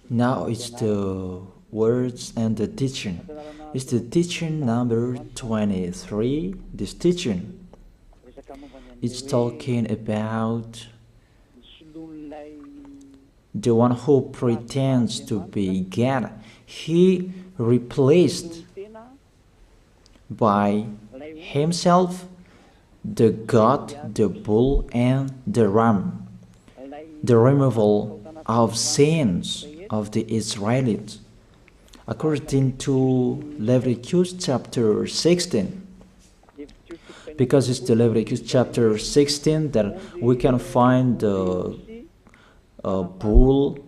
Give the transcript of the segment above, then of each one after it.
Now it's the words and the teaching. It's the teaching number 23. This teaching, it's talking about the one who pretends to be God. He replaced by himself the goat, the bull, and the ram. The removal of sins of the Israelites, according to Leviticus chapter 16. Because it's the Leviticus chapter 16 that we can find the bull,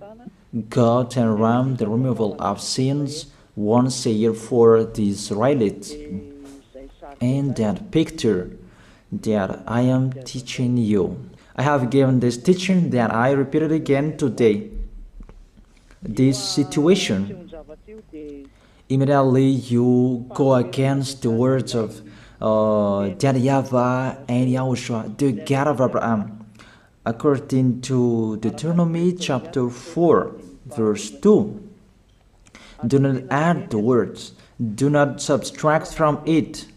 goat, and ram, the removal of sins once a year for the Israelites. And that picture that I am teaching you, I have given this teaching that I repeated again today. This situation, immediately you go against the words of that YAHVAH and YAHOSHUAH, the God of Abraham, according to Deuteronomy chapter 4, verse 2. Do not add the words, do not subtract from it.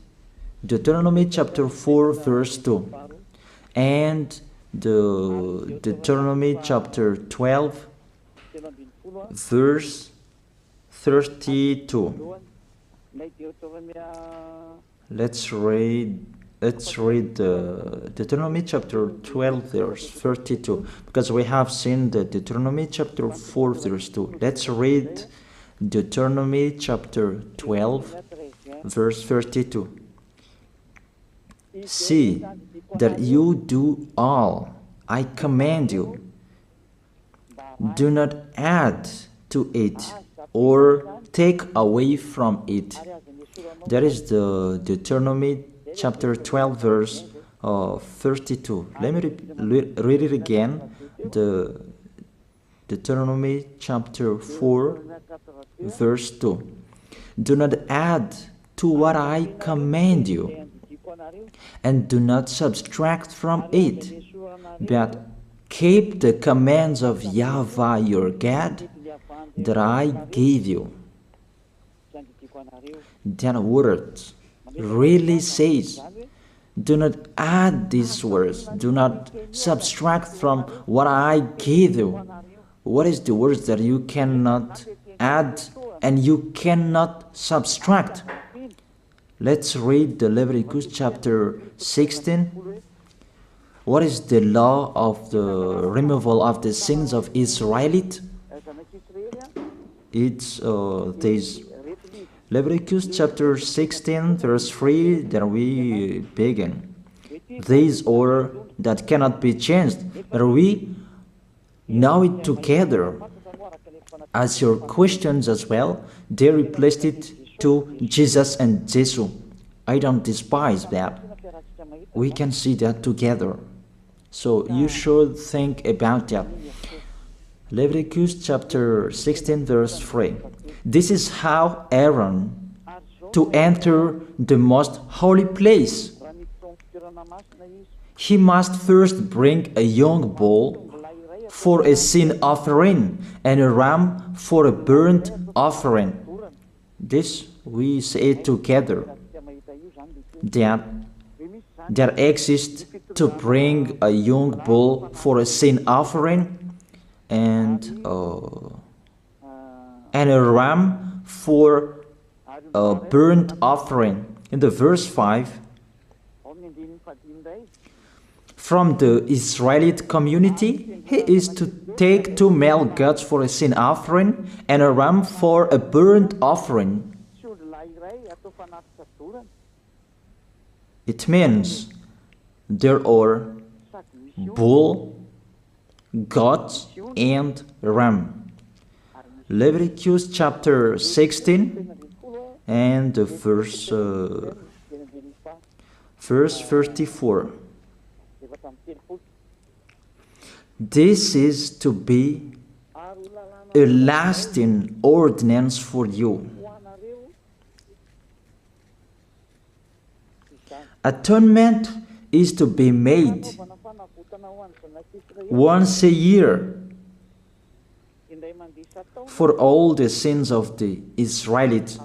Deuteronomy chapter 4, verse 2. And the Deuteronomy chapter 12, verse 32. Let's read Deuteronomy chapter 12, verse 32, because we have seen the Deuteronomy chapter 4, verse 2. Let's read Deuteronomy chapter 12, verse 32. See that you do all I command you. Do not add to it or take away from it. That is the Deuteronomy chapter 12, verse 32. Let me read it again. The Deuteronomy chapter 4, verse 2. Do not add to what I command you, and do not subtract from it, but keep the commands of YAHVAH your God that I gave you. That word really says, do not add these words, do not subtract from what I gave you. What is the words that you cannot add and you cannot subtract? Let's read the Leviticus chapter 16. What is the law of the removal of the sins of Israelite? It's this Leviticus chapter 16, verse 3 that we begin. These order that cannot be changed, but we know it together. As your questions as well, they replaced it to Jesus and Jesus. I don't despise that. We can see that together. So you should think about that. Leviticus chapter 16, verse 3. This is how Aaron to enter the most holy place. He must first bring a young bull for a sin offering and a ram for a burnt offering. This we say together, that exists to bring a young bull for a sin offering and a ram for a burnt offering. In the verse 5, from the Israelite community, he is to take 2 male goats for a sin offering and a ram for a burnt offering. It means there are bull, goat, and ram. Leviticus chapter 16 and the verse 34. This is to be a lasting ordinance for you. Atonement is to be made once a year for all the sins of the Israelites.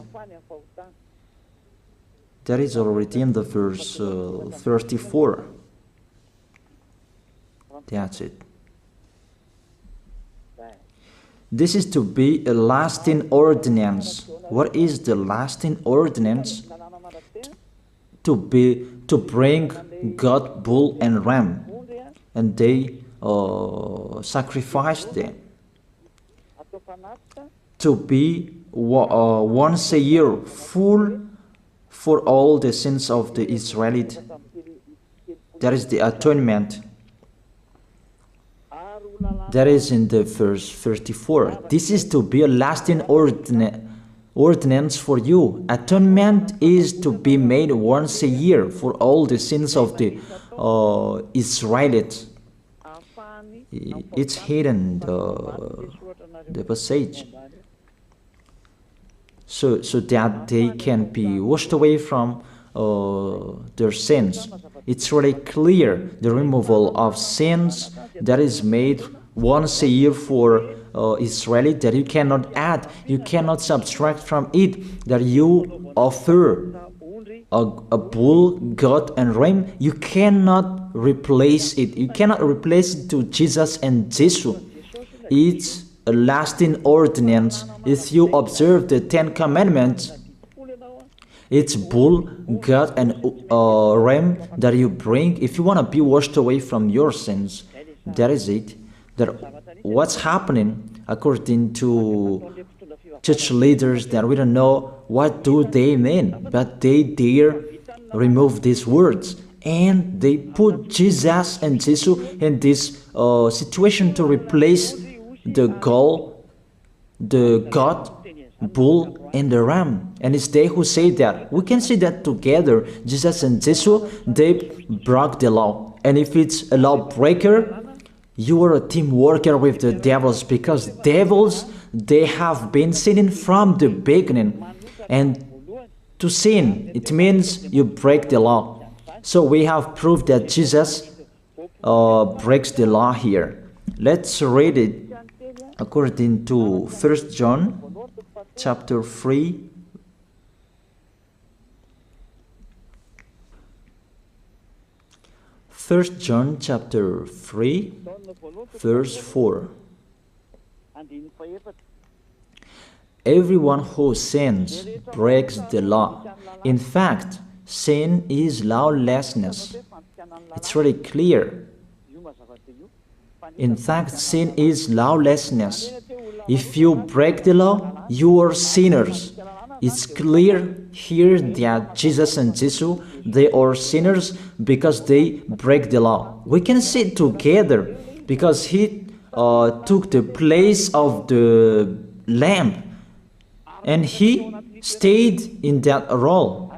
That is already in the verse 34. That's it. This is to be a lasting ordinance. What is the lasting ordinance? To bring God, bull and ram, and they sacrificed them. To be once a year full for all the sins of the Israelites. That is the atonement. That is in the verse 34. This is to be a lasting ordinance for you. Atonement is to be made once a year for all the sins of the Israelites. It's hidden, the passage. So that they can be washed away from their sins. It's really clear, the removal of sins that is made once a year for Israeli, that you cannot add, you cannot subtract from it, that you offer a bull, goat and ram, you cannot replace it. You cannot replace it to Jesus and Jesus. It's a lasting ordinance. If you observe the 10 Commandments, it's bull, goat and ram that you bring if you want to be washed away from your sins. That is it. That what's happening according to church leaders, that we don't know what do they mean, but they dare remove these words and they put Jesus and Jesus in this situation to replace the God, bull and the ram. And it's they who say that. We can see that together, Jesus and Jesus, they broke the law. And if it's a lawbreaker, you are a team worker with the devils, because devils, they have been sinning from the beginning. And to sin, it means you break the law. So we have proof that Jesus breaks the law here. Let's read it according to 1 John chapter 3. First John chapter 3, verse 4. Everyone who sins breaks the law. In fact, sin is lawlessness. It's really clear. In fact, sin is lawlessness. If you break the law, you are sinners. It's clear here that Jesus and Jesus, they are sinners because they break the law. We can see it together because he took the place of the lamb and he stayed in that role.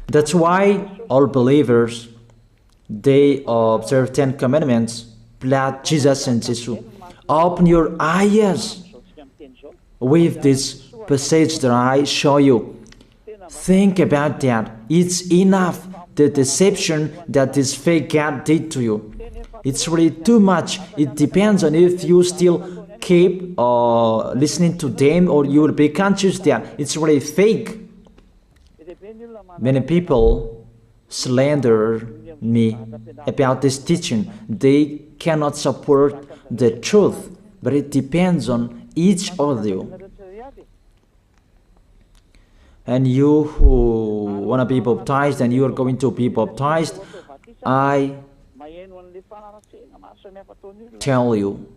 That's why all believers, they observe 10 commandments, blood, Jesus and Jesus. Open your eyes with this passage that I show you. Think about that. It's enough, the deception that this fake God did to you. It's really too much. It depends on if you still keep listening to them, or you will be conscious that it's really fake. Many people slander me about this teaching. They cannot support the truth, but it depends on each of you. And you who want to be baptized, and you are going to be baptized, I tell you,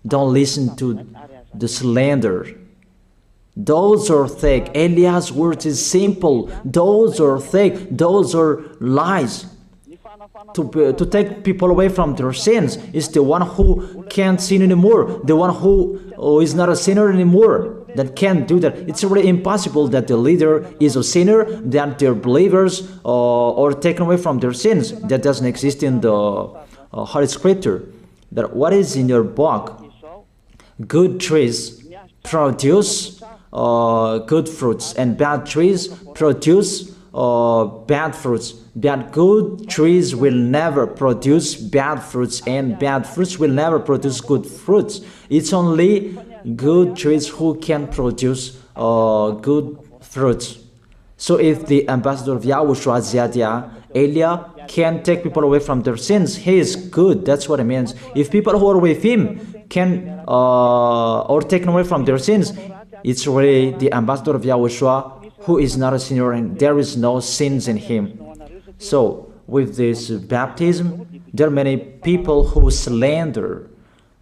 don't listen to the slander. Those are fake. Eliah's words is simple. Those are fake. Those are lies. To take people away from their sins is the one who can't sin anymore. The one who is not a sinner anymore, that can't do that. It's really impossible that the leader is a sinner, that their believers are taken away from their sins. That doesn't exist in the Holy Scripture. That what is in your book? Good trees produce good fruits, and bad trees produce bad fruits. That good trees will never produce bad fruits, and bad fruits will never produce good fruits. It's only good trees who can produce good fruits. So if the ambassador of Yahushua, Zadiah, Elia, can take people away from their sins, he is good. That's what it means. If people who are with him can or taken away from their sins, it's really the ambassador of Yahushua who is not a sinner, and there is no sins in him. So with this baptism, there are many people who slander.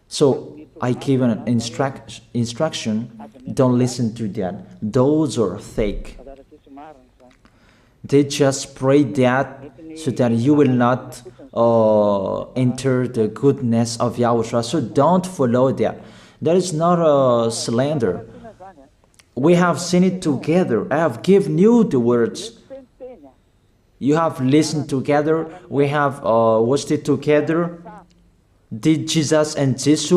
So I give an instruction, don't listen to that. Those are fake. They just pray that so that you will not enter the goodness of Yahushua. So don't follow that. That is not a slander. We have seen it together. I have given you the words. You have listened together. We have watched it together. Did Jesus and Jesus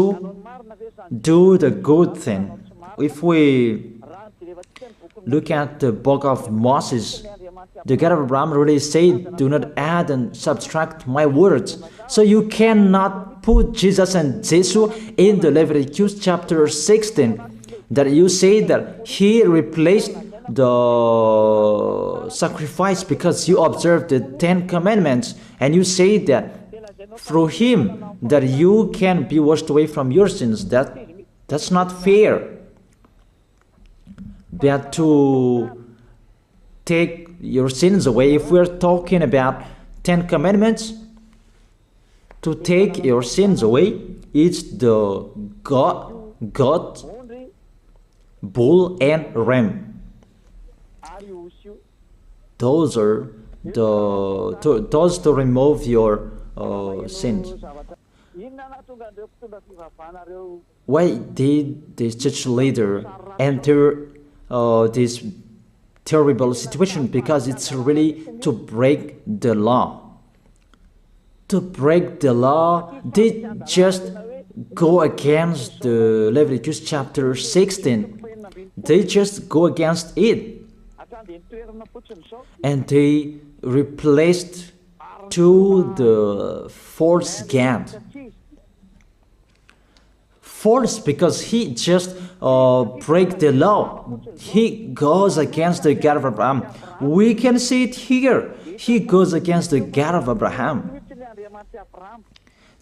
do the good thing? If we look at the book of Moses, the God of Abraham really said, do not add and subtract my words. So you cannot put Jesus and Jesus in the Leviticus chapter 16. That you say that he replaced the sacrifice because you observed the 10 commandments, and you say that through him that you can be washed away from your sins. That's not fair. But to take your sins away, if we're talking about 10 commandments, to take your sins away, it's the God, bull and ram. Those are those to remove your sins. Why did this church leader enter this terrible situation? Because it's really to break the law. To break the law, they just go against the Leviticus chapter 16. They just go against it. And they replaced to the false God. False because he just break the law. He goes against the God of Abraham. We can see it here. He goes against the God of Abraham.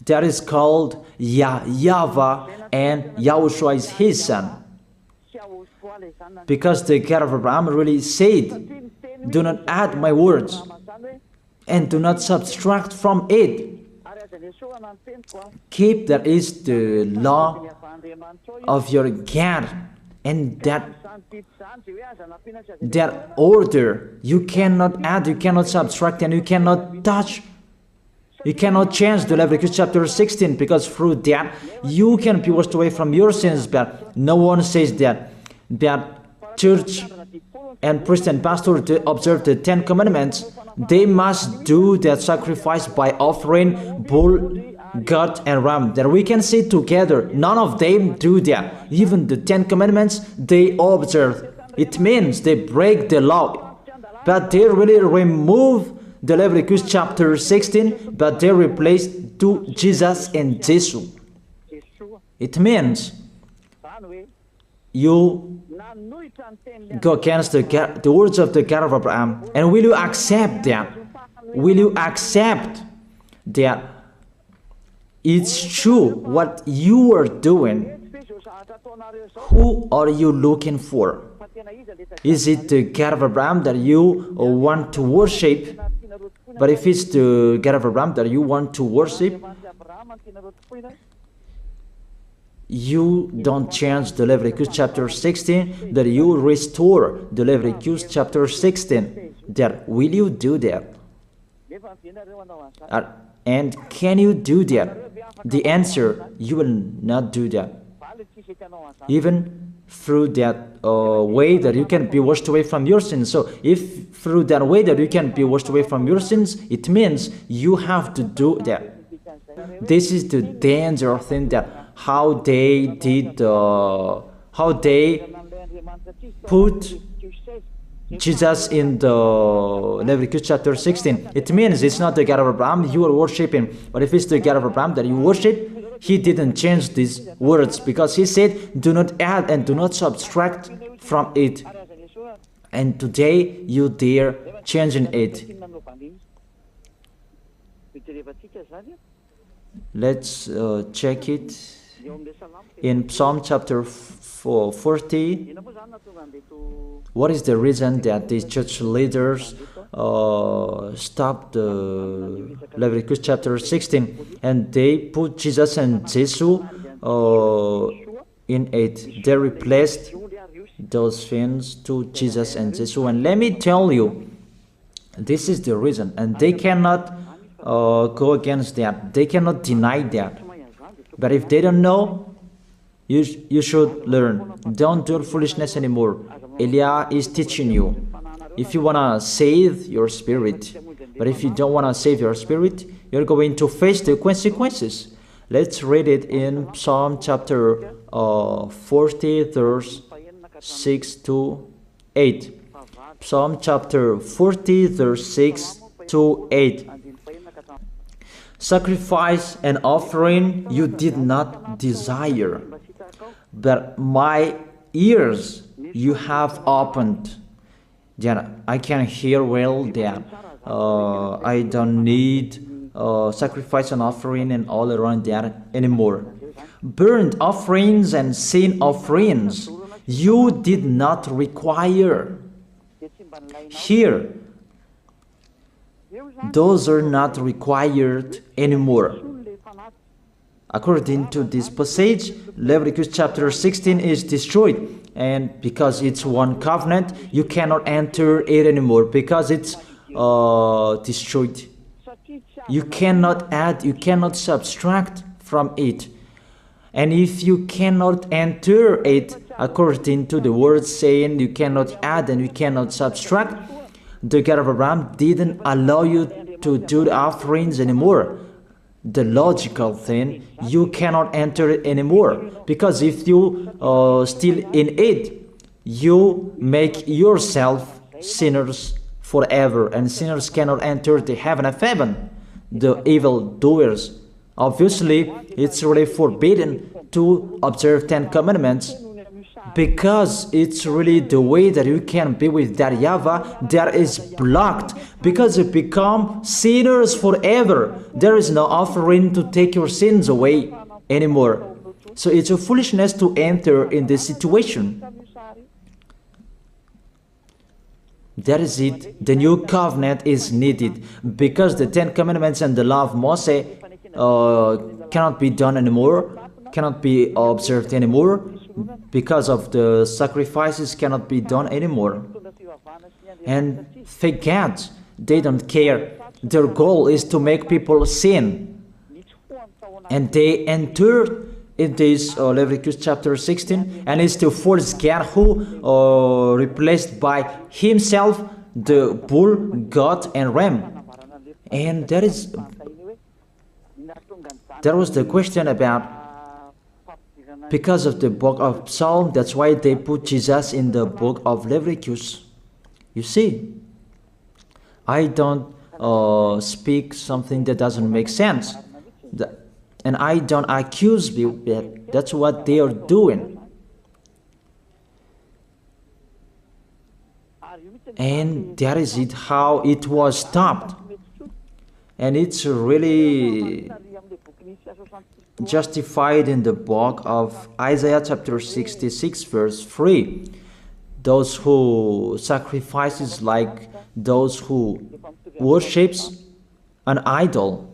That is called YAHVAH, and YAHOSHUAH is his son. Because the God of Abraham really said, do not add my words and do not subtract from it. Keep, that is the law of your God, and that order. You cannot add, you cannot subtract, and you cannot touch. You cannot change the Leviticus chapter 16, because through that you can be washed away from your sins. But no one says that church and priest and pastor to observe the 10 commandments, they must do that sacrifice by offering bull, goat, and ram. That we can see together. None of them do that. Even the 10 commandments they observe. It means they break the law, but they really remove the Leviticus chapter 16, but they replace to Jesus and Jesus. It means you go against the words of the God of Abraham. And will you accept that? Will you accept that it's true what you are doing? Who are you looking for? Is it the God of Abraham that you want to worship? But if it's the God of Abraham that you want to worship, you don't change the Leviticus chapter 16, that you restore the Leviticus chapter 16. That will you do that? And can you do that? The answer, you will not do that. Even through that way that you can be washed away from your sins. So if through that way that you can be washed away from your sins, it means you have to do that. This is the danger thing, that how they did, how they put Jesus in the Leviticus chapter 16. It means it's not the God of Abraham you are worshiping, but if it's the God of Abraham that you worship, he didn't change these words, because he said, do not add and do not subtract from it. And today you dare changing it. Let's check it in Psalm chapter 40. What is the reason that these church leaders stopped the Leviticus chapter 16 and they put Jesus and Jesus in it? They replaced those things to Jesus and Jesus. And let me tell you, this is the reason, and they cannot go against that. They cannot deny that. But if they don't know, you should learn. Don't do foolishness anymore. Elia is teaching you. If you want to save your spirit, but if you don't want to save your spirit, you're going to face the consequences. Let's read it in Psalm chapter 40, verse 6 to 8. Psalm chapter 40, verse 6 to 8. Sacrifice and offering you did not desire, but my ears you have opened. That I can hear well that I don't need sacrifice and offering and all around that anymore. Burnt offerings and sin offerings you did not require. Here, those are not required anymore. According to this passage, Leviticus chapter 16 is destroyed. And because it's one covenant, you cannot enter it anymore because it's destroyed. You cannot add, you cannot subtract from it. And if you cannot enter it according to the word saying you cannot add and you cannot subtract, the God of Abraham didn't allow you to do the offerings anymore. The logical thing, you cannot enter it anymore, because if you still in it, you make yourself sinners forever, and sinners cannot enter the heaven of heaven, the evil doers. Obviously, it's really forbidden to observe 10 commandments, because it's really the way that you can be with that YAHVAH that is blocked, because you become sinners forever. There is no offering to take your sins away anymore. So it's a foolishness to enter in this situation. That is it. The new covenant is needed, because the 10 commandments and the law of Moses cannot be done anymore, cannot be observed anymore, because of the sacrifices cannot be done anymore. And fake gods, they don't care. Their goal is to make people sin. And they enter in this Leviticus chapter 16, and it's to force God who replaced by himself the bull, goat, and ram. And there was the question about, because of the book of Psalm, that's why they put Jesus in the book of Leviticus. You see, I don't speak something that doesn't make sense. And I don't accuse you that that's what they are doing. And that is it, how it was stopped. And it's really justified in the book of Isaiah chapter 66 verse 3. Those who sacrifices like those who worships an idol.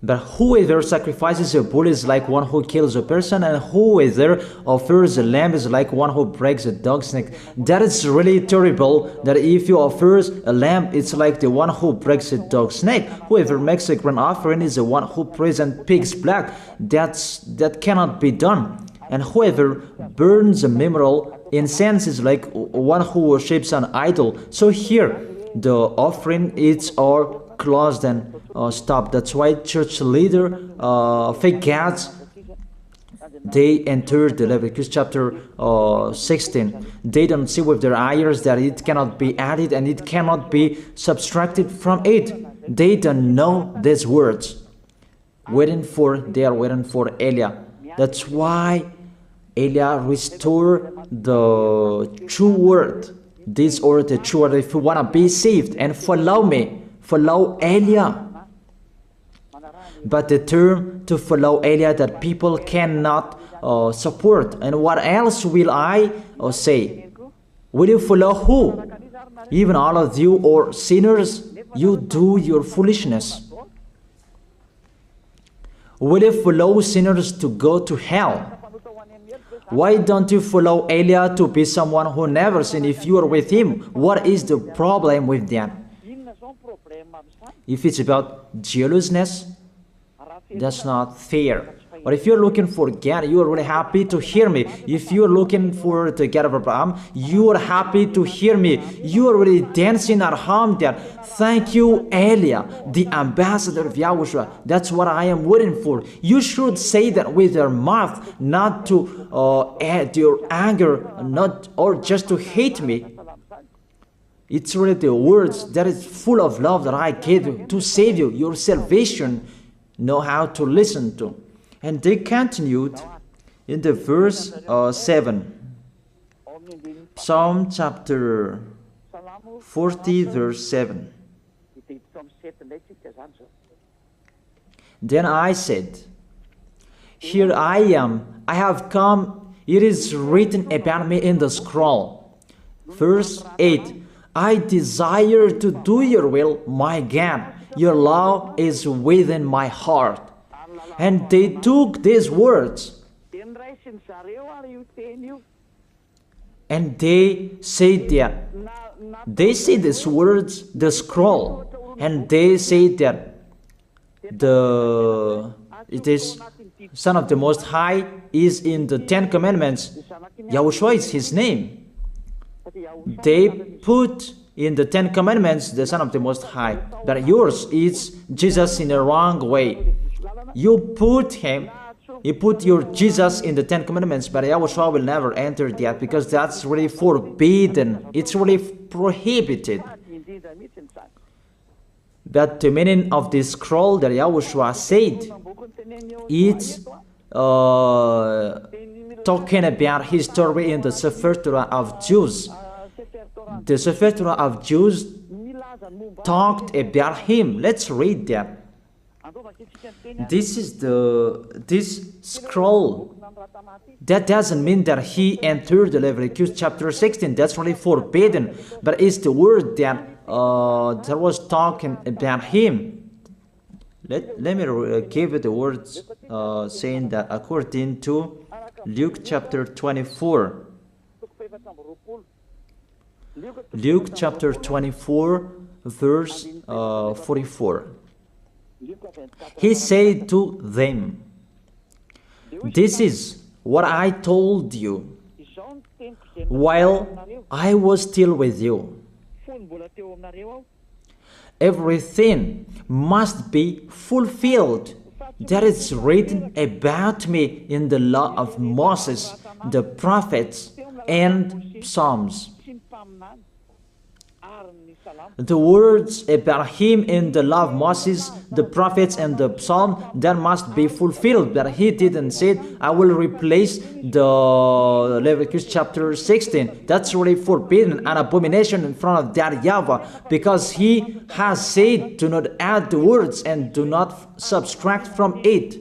But whoever sacrifices a bull is like one who kills a person, and whoever offers a lamb is like one who breaks a dog's neck. That is really terrible, that if you offer a lamb, it's like the one who breaks a dog's neck. Whoever makes a grain offering is the one who presents pig's blood. That cannot be done. And whoever burns a memorial incense is like one who worships an idol. So here, the offering is all closed and stopped. That's why church leader, fake gods, they entered the Leviticus chapter 16. They don't see with their eyes that it cannot be added and it cannot be subtracted from it. They don't know these words. They are waiting for Eliah. That's why Eliah restored the true word. This or the true word. If you want to be saved and follow me, follow Eliah. But the term to follow Eliah that people cannot support. And what else will I say? Will you follow who? Even all of you or sinners, you do your foolishness. Will you follow sinners to go to hell? Why don't you follow Eliah to be someone who never sinned if you are with him? What is the problem with that? If it's about jealousness, that's not fair. But if you're looking for God, you are really happy to hear me. If you are looking for the God of Abraham, you are happy to hear me. You are really dancing at home there. Thank you, Eliah, the ambassador of YAHOSHUAH. That's what I am waiting for. You should say that with your mouth, not to add your anger, not or just to hate me. It's really the words that is full of love that I gave you to save you. Your salvation, know how to listen to. And they continued in the verse 7. Psalm chapter 40 verse 7. Then I said, here I am, I have come, it is written about me in the scroll. Verse 8. I desire to do your will, my God. Your law is within my heart. And they took these words and they said that they see these words, the scroll, and they say that it is Son of the Most High is in the 10 Commandments. YAHOSHUAH is his name. They put in the 10 Commandments the Son of the Most High, but yours is Jesus in a wrong way. You put your Jesus in the 10 Commandments, but YAHOSHUAH will never enter that because that's really forbidden. It's really prohibited. But the meaning of this scroll that YAHOSHUAH said, it's talking about his story in the Sefer Torah of Jews. The Sefer Torah of Jews talked about him. Let's read that. This is this scroll. That doesn't mean that he entered the Leviticus chapter 16. That's really forbidden. But it's the word that was talking about him. Let me give you the words saying that according to Luke chapter 24. Luke chapter 24 verse 44. He said to them, this is what I told you while I was still with you. Everything must be fulfilled that is written about me in the law of Moses, the prophets, and Psalms. The words about him in the law of Moses, the prophets, and the psalm, that must be fulfilled. But he didn't say, I will replace the Leviticus chapter 16. That's really forbidden, an abomination in front of that YAHVAH, because he has said, do not add the words and do not subtract from it.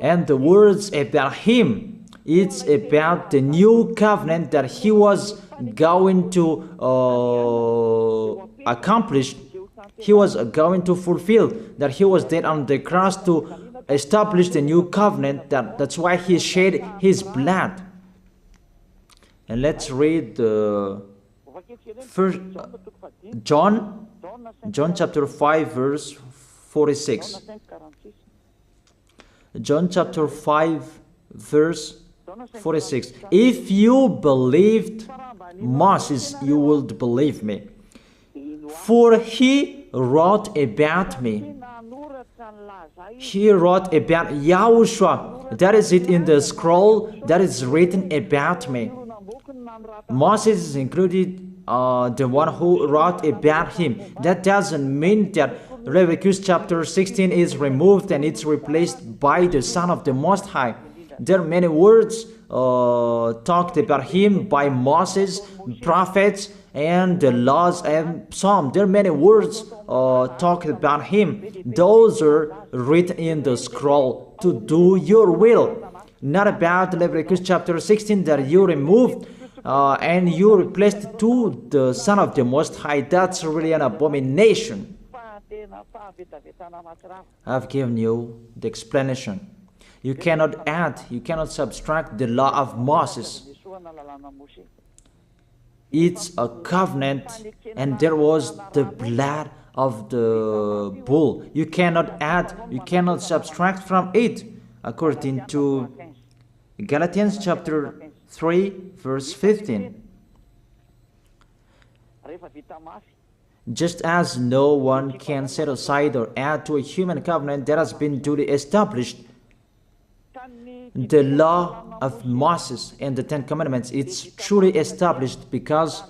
And the words about him, it's about the new covenant that he was going to accomplish. He was going to fulfill, that he was dead on the cross to establish the new covenant. That's why he shed his blood. And let's read the first John chapter 5 verse 46. John chapter 5 verse 46. If you believed Moses, you would believe me, for he wrote about me. He wrote about Yahushua. That is it in the scroll that is written about me. Moses is included, the one who wrote about him. That doesn't mean that Leviticus chapter 16 is removed and it's replaced by the Son of the Most High. There are many words talked about him by Moses, prophets, and the laws and Psalm. There are many words talked about him. Those are written in the scroll to do your will. Not about Leviticus chapter 16 that you removed and you replaced to the Son of the Most High. That's really an abomination. I've given you the explanation. You cannot add, you cannot subtract the law of Moses. It's a covenant, and there was the blood of the bull. You cannot add, you cannot subtract from it, according to Galatians chapter 3, verse 15. Just as no one can set aside or add to a human covenant that has been duly established, the law of Moses and the Ten Commandments, it's truly established because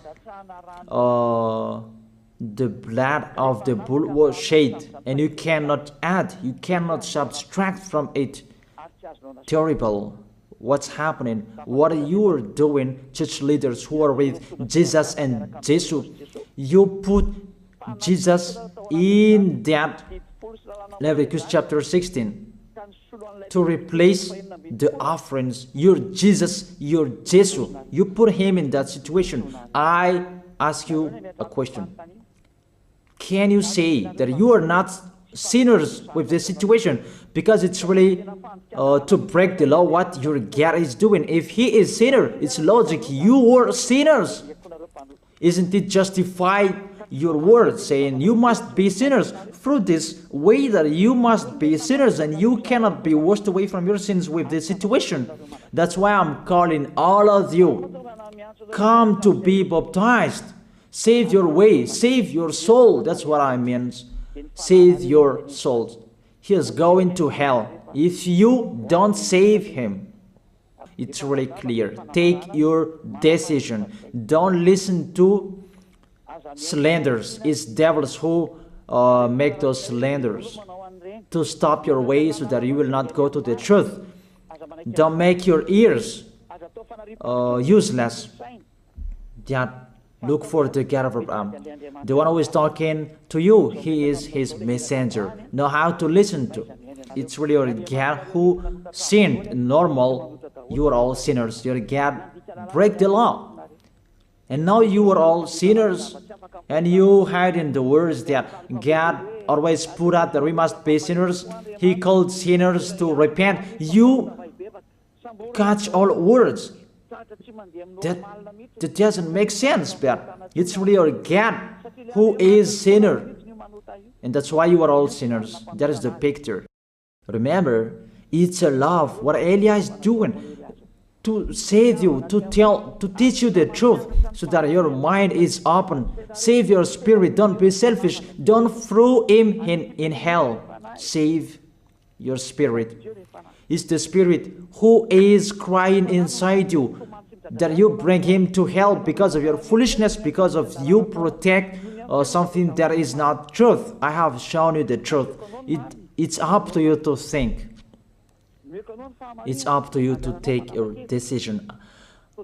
the blood of the bull was shed, and you cannot add, you cannot subtract from it. Terrible. What's happening? What you are doing, church leaders who are with Jesus and Jesus, you put Jesus in that Leviticus chapter 16 to replace the offerings. Your Jesus, your Jesus, you put him in that situation. I ask you a question. Can you say that you are not sinners with this situation? Because it's really to break the law what your God is doing. If he is sinner, it's logic. You are sinners. Isn't it justify your word saying you must be sinners through this way that you must be sinners and you cannot be washed away from your sins with this situation? That's why I'm calling all of you, come to be baptized. Save your way, save your soul. That's what I mean. Save your souls. He is going to hell if you don't save him. It's really clear. Take your decision. Don't listen to slanders. It's devils who make those slanders to stop your way so that you will not go to the truth. Don't make your ears useless. Look for the God of Abraham. The one who is talking to you, he is his messenger. Know how to listen to. It's really your God who sinned. Normal, you are all sinners. Your God break the law. And now you are all sinners. And you hide in the words that God always put out that we must be sinners. He called sinners to repent. You catch all words. That doesn't make sense, but it's really your God who is sinner. And that's why you are all sinners. That is the picture. Remember, it's a love. What Elia is doing to save you, to teach you the truth so that your mind is open. Save your spirit. Don't be selfish. Don't throw him in hell. Save your spirit. It's the spirit who is crying inside you that you bring him to hell because of your foolishness, because of you protect something that is not truth. I have shown you the truth. It's up to you to think. It's up to you to take your decision.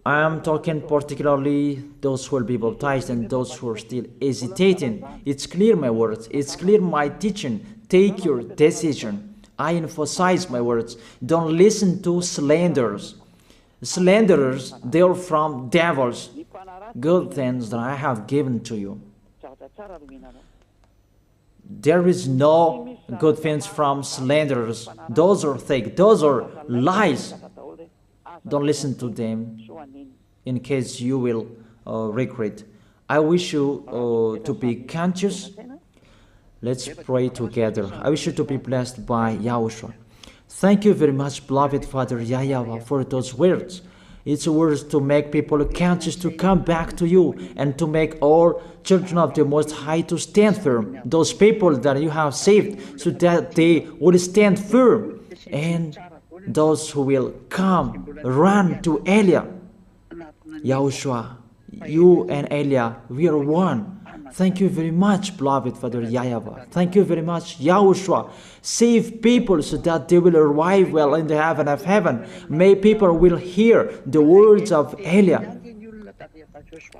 I am talking particularly those who will be baptized and those who are still hesitating. It's clear my words. It's clear my teaching. Take your decision. I emphasize my words. Don't listen to slanders. Slanderers, they are from devils. Good things that I have given to you. There is no good things from slanderers. Those are fake. Those are lies. Don't listen to them in case you will regret. I wish you to be conscious. Let's pray together. I wish you to be blessed by YAHOSHUAH. Thank you very much, beloved Father YAHVAH, for those words. It's words to make people conscious to come back to you, and to make all children of the Most High to stand firm. Those people that you have saved, so that they will stand firm. And those who will come, run to Elia. Yahushua, you and Elia, we are one. Thank you very much, beloved Father YAHVAH. Thank you very much, Yahushua. Save people so that they will arrive well in the heaven of heaven. May people will hear the words of Elia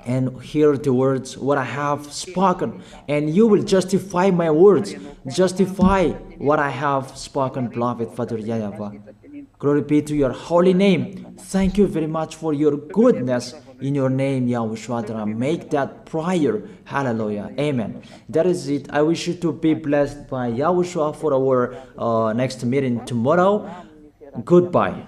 and hear the words what I have spoken, and you will justify my words, justify what I have spoken, beloved Father YAHVAH. Glory be to your holy name. Thank you very much for your goodness. In your name, Yahushua, that I make that prayer. Hallelujah. Amen. That is it. I wish you to be blessed by Yahushua for our next meeting tomorrow. Goodbye.